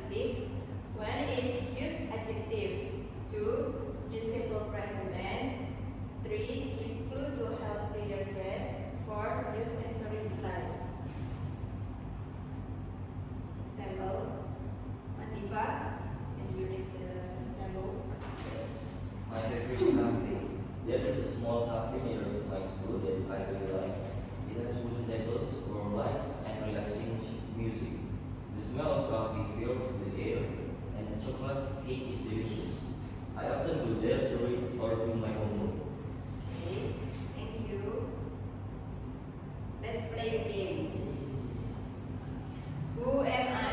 sleep. 1 is use adjective. 2, use simple present tense. 3, give clue to help reader guess. 4, use sensory device. Example, Mas Diva, can you read the example? Yes, my favorite cafe. There is a small cafe near my school that I really like. It has wooden tables, warm lights, and relaxing music. The smell of coffee fills the air, and the chocolate cake is delicious. I often go there to read or do my homework. Okay, thank you. Let's play a game. Who am I?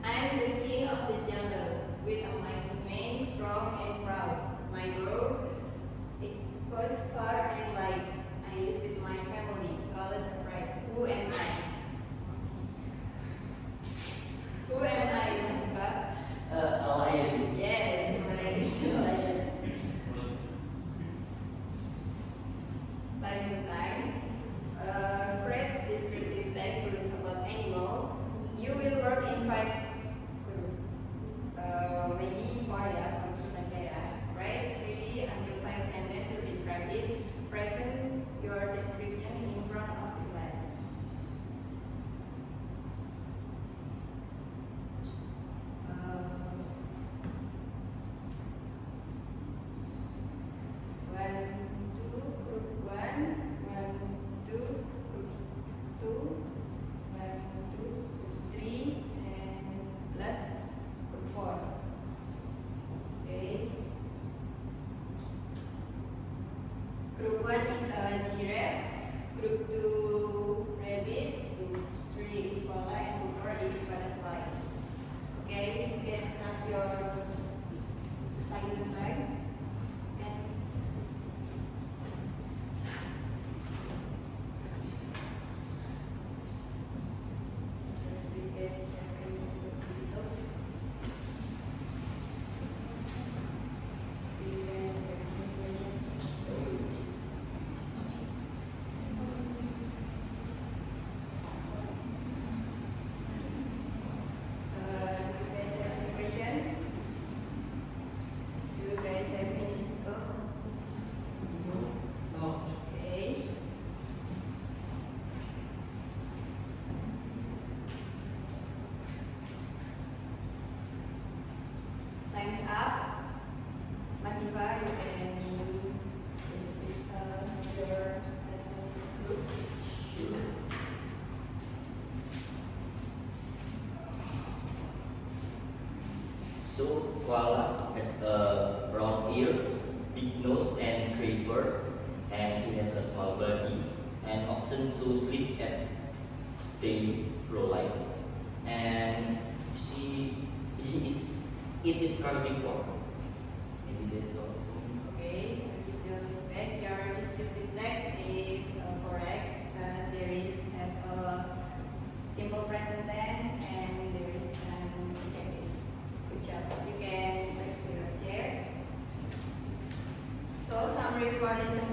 I'm the king of the jungle, with a mighty mane, strong and proud. My roar, it goes far and wide. I live with my family, call it pride. Who am I? Who am I, Mas Diva? A lion. Yes, correct. It's a lion. Study time. Create descriptive text clues about animal. You will work in 5 group. Maybe 4 ya, baca ya. Write 3 until 5 sentences to describe it. Present your description in front of the class. Group 1, 2, group 2, 3, and plus group 4. Okay. Group 1 is a giraffe, group 2 rabbit, group 3 is koala, and group 4 is butterfly. Okay, you can start your study time. Time's up. Mas Diva, you can your group. So, koala has a brown ear, big nose, and gray fur, and he has a small body, and often to sleep at daylight. And it is carnivore. Maybe that's all. Okay, I give you feedback. Your descriptive text is correct because there is a simple present tense and there is an adjective. Good job. You can back to your chair. So summary for lesson